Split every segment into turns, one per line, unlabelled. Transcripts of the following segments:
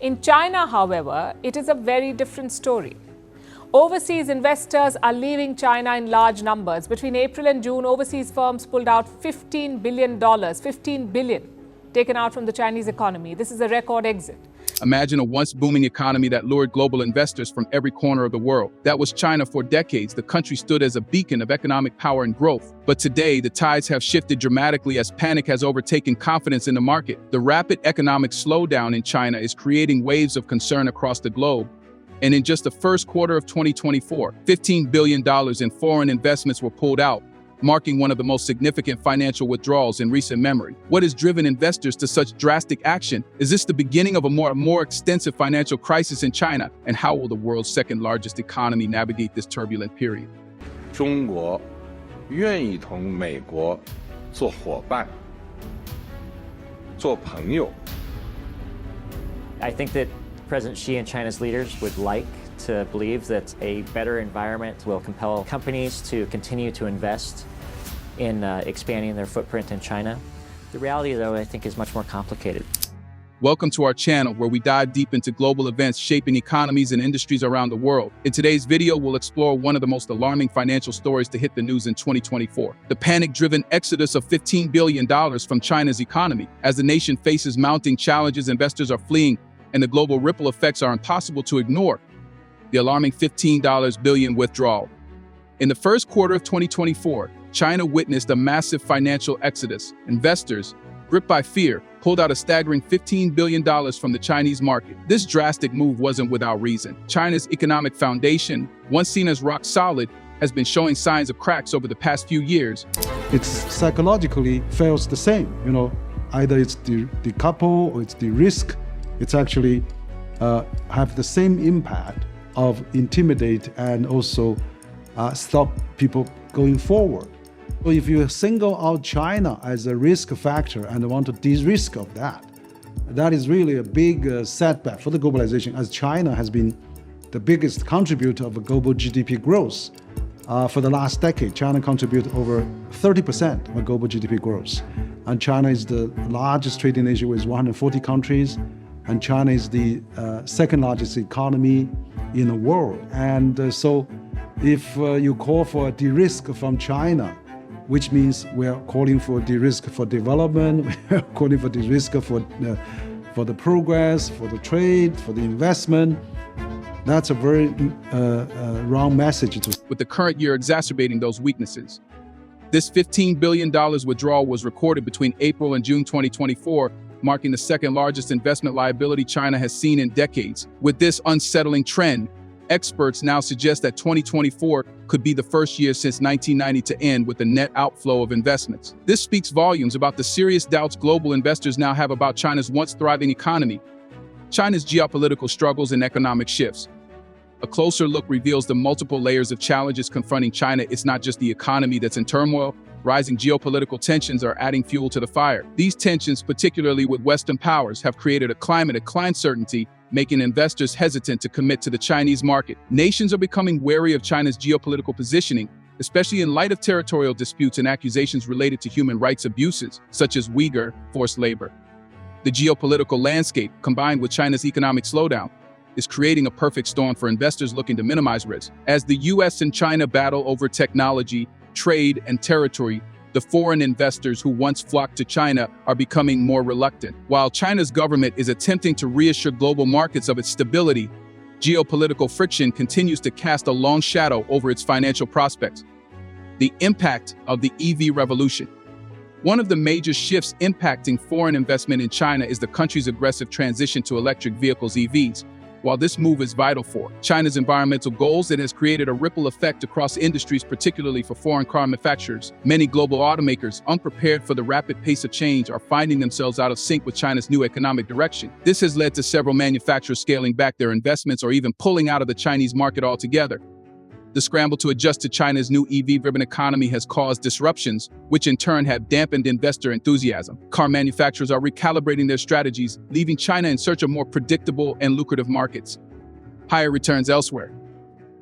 In China, however, it is a very different story. Overseas investors are leaving China in large numbers. Between April and June, overseas firms pulled out $15 billion, $15 billion taken out from the Chinese economy. This is a record exit.
Imagine a once booming economy that lured global investors from every corner of the world. That was China for decades. The country stood as a beacon of economic power and growth. But today, the tides have shifted dramatically as panic has overtaken confidence in the market. The rapid economic slowdown in China is creating waves of concern across the globe. And in just the first quarter of 2024, $15 billion in foreign investments were pulled out, marking one of the most significant financial withdrawals in recent memory. What has driven investors to such drastic action? Is this the beginning of a more extensive financial crisis in China? And how will the world's second largest economy navigate this turbulent period?
中国愿意同美国做伙伴，做朋友。
I think that President Xi and China's leaders would like to believe that a better environment will compel companies to continue to invest in expanding their footprint in China. The reality, though, I think is much more complicated.
Welcome to our channel, where we dive deep into global events shaping economies and industries around the world. In today's video, we'll explore one of the most alarming financial stories to hit the news in 2024. The panic-driven exodus of $15 billion from China's economy. As the nation faces mounting challenges, investors are fleeing, and the global ripple effects are impossible to ignore. The alarming $15 billion withdrawal. In the first quarter of 2024, China witnessed a massive financial exodus. Investors, gripped by fear, pulled out a staggering $15 billion from the Chinese market. This drastic move wasn't without reason. China's economic foundation, once seen as rock solid, has been showing signs of cracks over the past few years.
It psychologically feels the same. Either it's the couple or it's the risk. It's actually have the same impact of intimidate and also stop people going forward. So if you single out China as a risk factor and want to de-risk of that, that is really a big setback for the globalization, as China has been the biggest contributor of global GDP growth. For the last decade, China contributed over 30% of global GDP growth. And China is the largest trading nation with 140 countries. And China is the second largest economy in the world. And so if you call for a de-risk from China, which means we're calling for de-risk for development, we're calling for de-risk for the progress, for the trade, for the investment, that's a very wrong message.
With the current year exacerbating those weaknesses. This $15 billion withdrawal was recorded between April and June 2024, marking the second largest investment liability China has seen in decades. With this unsettling trend, experts now suggest that 2024 could be the first year since 1990 to end with a net outflow of investments. This speaks volumes about the serious doubts global investors now have about China's once thriving economy, China's geopolitical struggles and economic shifts. A closer look reveals the multiple layers of challenges confronting China. It's not just the economy that's in turmoil. Rising geopolitical tensions are adding fuel to the fire. These tensions, particularly with Western powers, have created a climate of uncertainty, making investors hesitant to commit to the Chinese market. Nations are becoming wary of China's geopolitical positioning, especially in light of territorial disputes and accusations related to human rights abuses, such as Uyghur forced labor. The geopolitical landscape, combined with China's economic slowdown, is creating a perfect storm for investors looking to minimize risk. As the U.S. and China battle over technology, trade, and territory, the foreign investors who once flocked to China are becoming more reluctant. While China's government is attempting to reassure global markets of its stability, geopolitical friction continues to cast a long shadow over its financial prospects. The impact of the EV revolution. One of the major shifts impacting foreign investment in China is the country's aggressive transition to electric vehicles, EVs. While this move is vital for China's environmental goals, it has created a ripple effect across industries, particularly for foreign car manufacturers. Many global automakers, unprepared for the rapid pace of change, are finding themselves out of sync with China's new economic direction. This has led to several manufacturers scaling back their investments or even pulling out of the Chinese market altogether. The scramble to adjust to China's new EV-driven economy has caused disruptions, which in turn have dampened investor enthusiasm. Car manufacturers are recalibrating their strategies, leaving China in search of more predictable and lucrative markets. Higher returns elsewhere.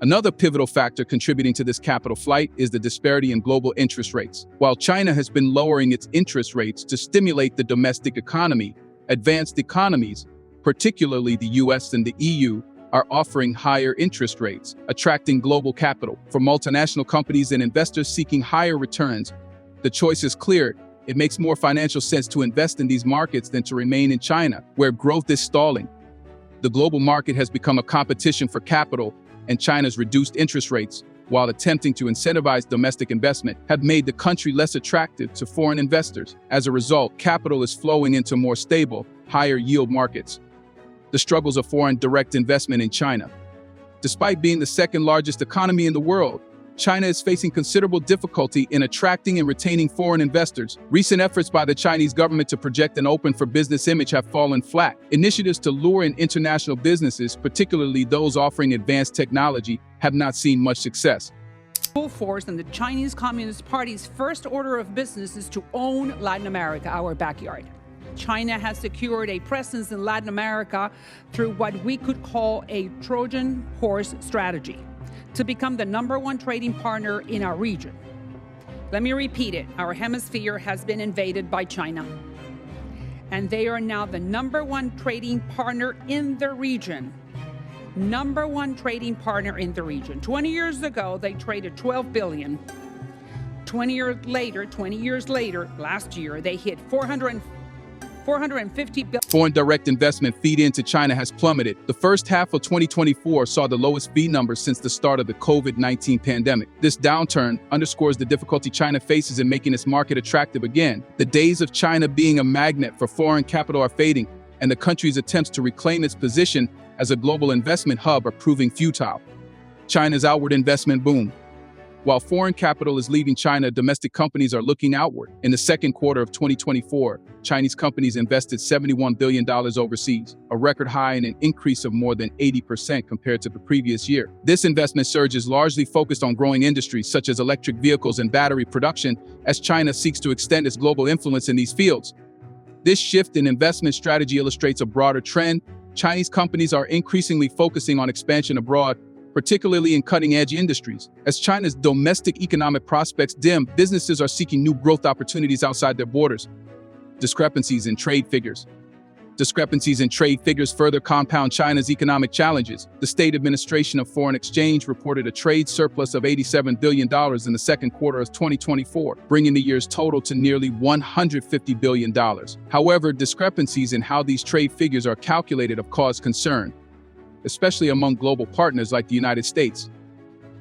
Another pivotal factor contributing to this capital flight is the disparity in global interest rates. While China has been lowering its interest rates to stimulate the domestic economy, advanced economies, particularly the U.S. and the E.U., are offering higher interest rates, attracting global capital. For multinational companies and investors seeking higher returns, the choice is clear. It makes more financial sense to invest in these markets than to remain in China, where growth is stalling. The global market has become a competition for capital, and China's reduced interest rates, while attempting to incentivize domestic investment, have made the country less attractive to foreign investors. As a result, capital is flowing into more stable, higher yield markets. The struggles of foreign direct investment in China. Despite being the second largest economy in the world, China is facing considerable difficulty in attracting and retaining foreign investors. Recent efforts by the Chinese government to project an open for business image have fallen flat. Initiatives to lure in international businesses, particularly those offering advanced technology, have not seen much success.
Full force, and the Chinese Communist Party's first order of business is to own Latin America, our backyard. China has secured a presence in Latin America through what we could call a Trojan horse strategy, to become the #1 trading partner in our region. Let me repeat it. Our hemisphere has been invaded by China, and they are now the #1 trading partner in the region. #1 trading partner in the region. 20 years ago, they traded $12 billion. 20 years later, last year, they hit $450 billion.
Foreign direct investment feed into China has plummeted. The first half of 2024 saw the lowest feed numbers since the start of the COVID-19 pandemic. This downturn underscores the difficulty China faces in making its market attractive again. The days of China being a magnet for foreign capital are fading, and the country's attempts to reclaim its position as a global investment hub are proving futile. China's outward investment boom. While foreign capital is leaving China, domestic companies are looking outward. In the second quarter of 2024, Chinese companies invested $71 billion overseas, a record high and an increase of more than 80% compared to the previous year. This investment surge is largely focused on growing industries such as electric vehicles and battery production, as China seeks to extend its global influence in these fields. This shift in investment strategy illustrates a broader trend. Chinese companies are increasingly focusing on expansion abroad, particularly in cutting-edge industries. As China's domestic economic prospects dim, businesses are seeking new growth opportunities outside their borders. Discrepancies in trade figures. Discrepancies in trade figures further compound China's economic challenges. The State Administration of Foreign Exchange reported a trade surplus of $87 billion in the second quarter of 2024, bringing the year's total to nearly $150 billion. However, discrepancies in how these trade figures are calculated have caused concern, especially among global partners like the United States.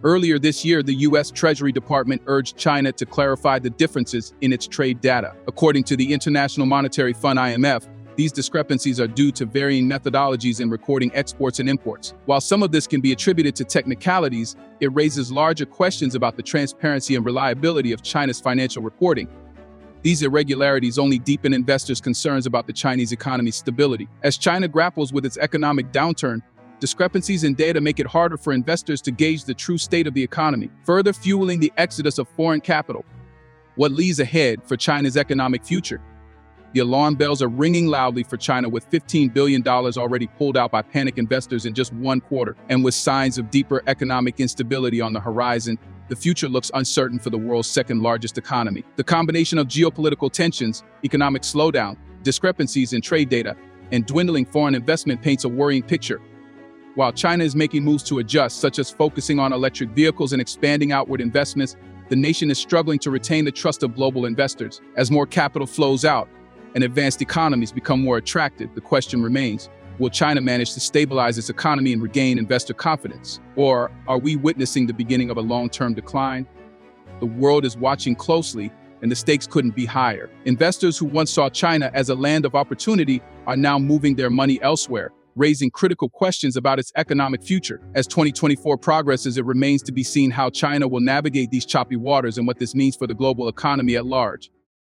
Earlier this year, the U.S. Treasury Department urged China to clarify the differences in its trade data. According to the International Monetary Fund (IMF), these discrepancies are due to varying methodologies in recording exports and imports. While some of this can be attributed to technicalities, it raises larger questions about the transparency and reliability of China's financial reporting. These irregularities only deepen investors' concerns about the Chinese economy's stability. As China grapples with its economic downturn, discrepancies in data make it harder for investors to gauge the true state of the economy, further fueling the exodus of foreign capital. What lies ahead for China's economic future? The alarm bells are ringing loudly for China, with $15 billion already pulled out by panic investors in just one quarter. And with signs of deeper economic instability on the horizon, the future looks uncertain for the world's second largest economy. The combination of geopolitical tensions, economic slowdown, discrepancies in trade data, and dwindling foreign investment paints a worrying picture. While China is making moves to adjust, such as focusing on electric vehicles and expanding outward investments, the nation is struggling to retain the trust of global investors. As more capital flows out and advanced economies become more attractive, the question remains, will China manage to stabilize its economy and regain investor confidence? Or are we witnessing the beginning of a long-term decline? The world is watching closely, and the stakes couldn't be higher. Investors who once saw China as a land of opportunity are now moving their money elsewhere, raising critical questions about its economic future. As 2024 progresses, it remains to be seen how China will navigate these choppy waters and what this means for the global economy at large.